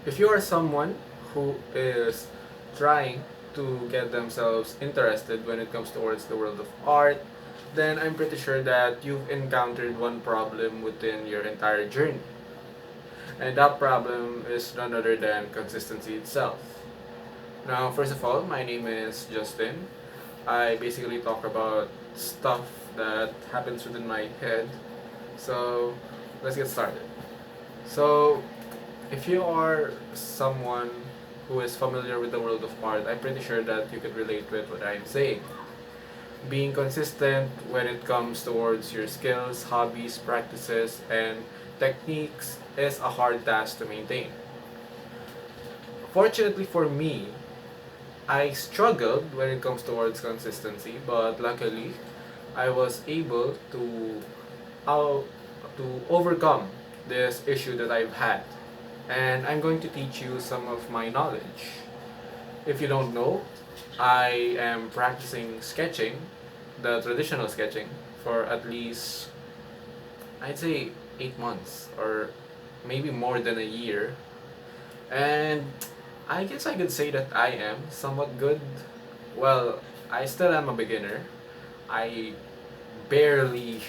If you are someone who is trying to get themselves interested when it comes towards the world of art, then I'm pretty sure that you've encountered one problem within your entire journey. And that problem is none other than consistency itself. Now, first of all, my name is Justin. I basically talk about stuff that happens within my head. So, let's get started. So, if you are someone who is familiar with the world of art, I'm pretty sure that you could relate with what I'm saying. Being consistent when it comes towards your skills, hobbies, practices, and techniques is a hard task to maintain. Fortunately for me, I struggled when it comes towards consistency, but luckily, I was able uh, to overcome this issue that I've had. And I'm going to teach you some of my knowledge. If you don't know, I am practicing sketching, the traditional sketching, for at least, I'd say, 8 months or maybe more than a year. And I guess I could say that I am somewhat good. Well, I still am a beginner. I barely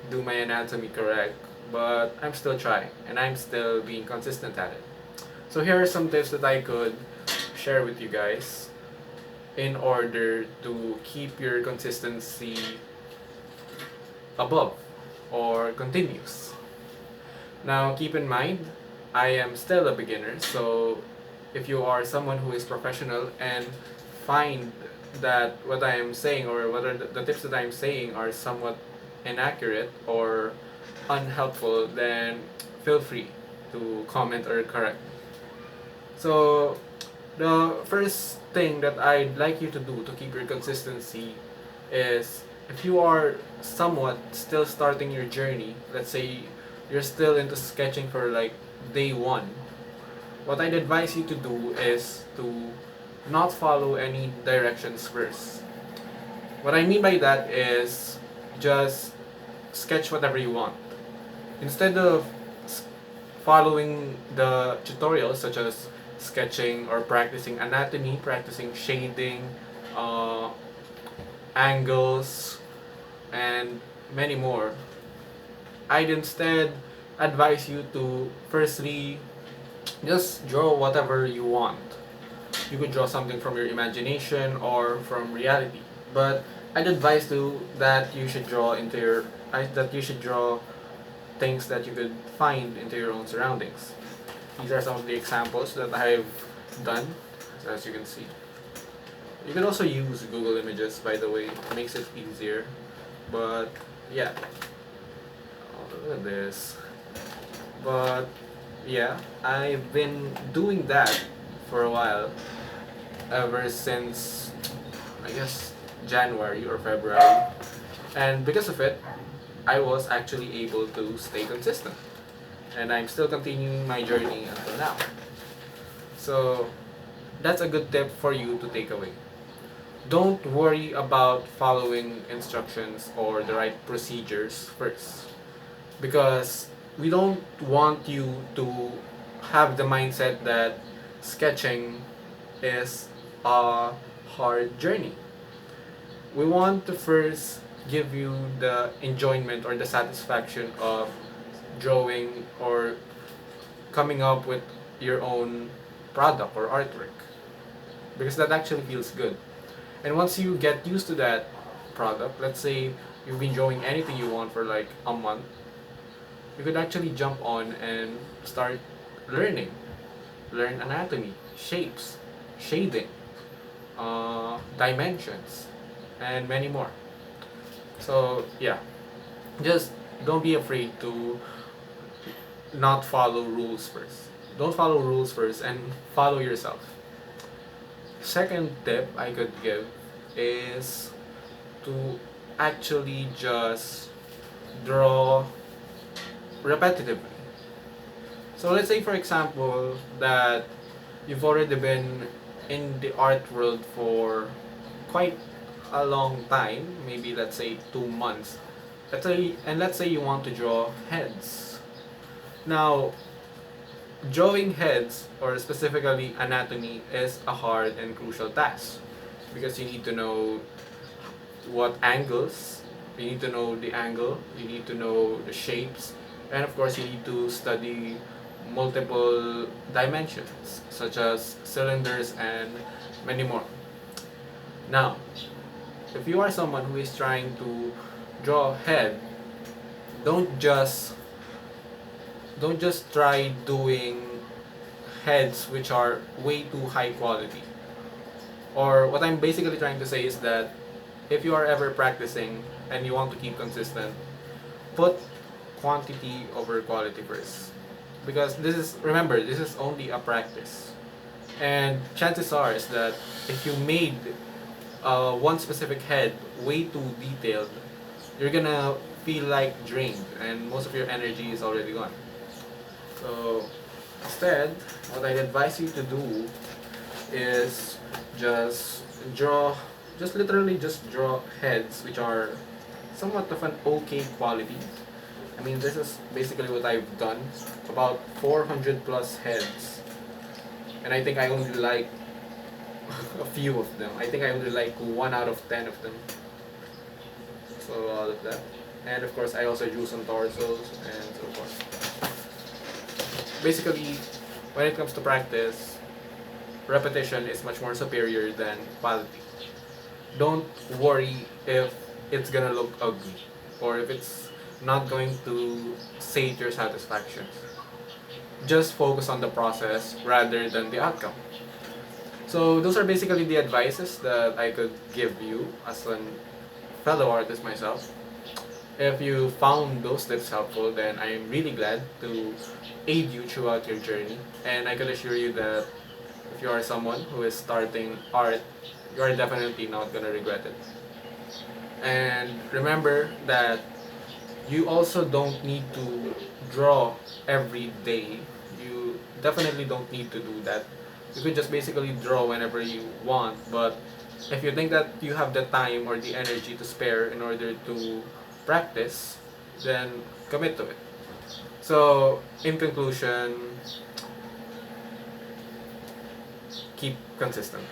do my anatomy correct, but I'm still trying and I'm still being consistent at it. So here are some tips that I could share with you guys in order to keep your consistency above or continuous. Now, keep in mind, I am still a beginner, so if you are someone who is professional and find that what I am saying or whether the tips that I am saying are somewhat inaccurate or unhelpful, then feel free to comment or correct me. So, the first thing that I'd like you to do to keep your consistency is if you are somewhat still starting your journey, let's say you're still into sketching for like day one, what I'd advise you to do is to not follow any directions first. What I mean by that is just sketch whatever you want. Instead of following the tutorials such as sketching or practicing anatomy, practicing shading, uh, angles, and many more, I'd instead advise you to firstly just draw whatever you want. You could draw something from your imagination or from reality, but I'd advise you that you should draw that you should draw things that you could find into your own surroundings. These are some of the examples that I've done, as you can see. You can also use Google Images, by the way, it makes it easier. But yeah, oh, look at this. But yeah, I've been doing that for a while, ever since I guess January or February, and because of it, I was actually able to stay consistent, and I'm still continuing my journey until now. So that's a good tip for you to take away. Don't worry about following instructions or the right procedures first, because we don't want you to have the mindset that sketching is a hard journey. We want to first give you the enjoyment or the satisfaction of drawing or coming up with your own product or artwork, because that actually feels good. And once you get used to that product, let's say you've been drawing anything you want for like a month, you could actually jump on and start learning. Learn anatomy, shapes, shading, dimensions, and many more. So yeah, just don't be afraid to not follow rules first. Don't follow rules first and follow yourself. Second tip I could give is to actually just draw repetitively. So let's say for example that you've already been in the art world for quite a long time, maybe let's say 2 months. Let's say you want to draw heads. Now, drawing heads, or specifically anatomy, is a hard and crucial task because you need to know what angles, you need to know the angle, you need to know the shapes, and of course, you need to study multiple dimensions such as cylinders and many more. Now, if you are someone who is trying to draw a head, don't just don't just try doing heads which are way too high quality. Or what I'm basically trying to say is that if you are ever practicing and you want to keep consistent, put quantity over quality first. Because this is only a practice. And chances are is that if you made one specific head way too detailed, you're gonna feel like drained and most of your energy is already gone. So instead, what I'd advise you to do is just draw, just literally just draw heads which are somewhat of an okay quality. I mean, this is basically what I've done, about 400 plus heads, and I think I only like a few of them. I think I only like 1 out of 10 of them. So all of that, and of course I also drew some torsos and so forth. Basically, when it comes to practice, repetition is much more superior than quality. Don't worry if it's gonna look ugly or if it's not going to sate your satisfaction. Just focus on the process rather than the outcome. So those are basically the advices that I could give you as a fellow artist myself. If you found those tips helpful, then I'm really glad to aid you throughout your journey. And I can assure you that if you are someone who is starting art, you are definitely not gonna regret it. And remember that you also don't need to draw every day. You definitely don't need to do that. You could just basically draw whenever you want, but if you think that you have the time or the energy to spare in order to practice, then commit to it. So, in conclusion, keep consistent.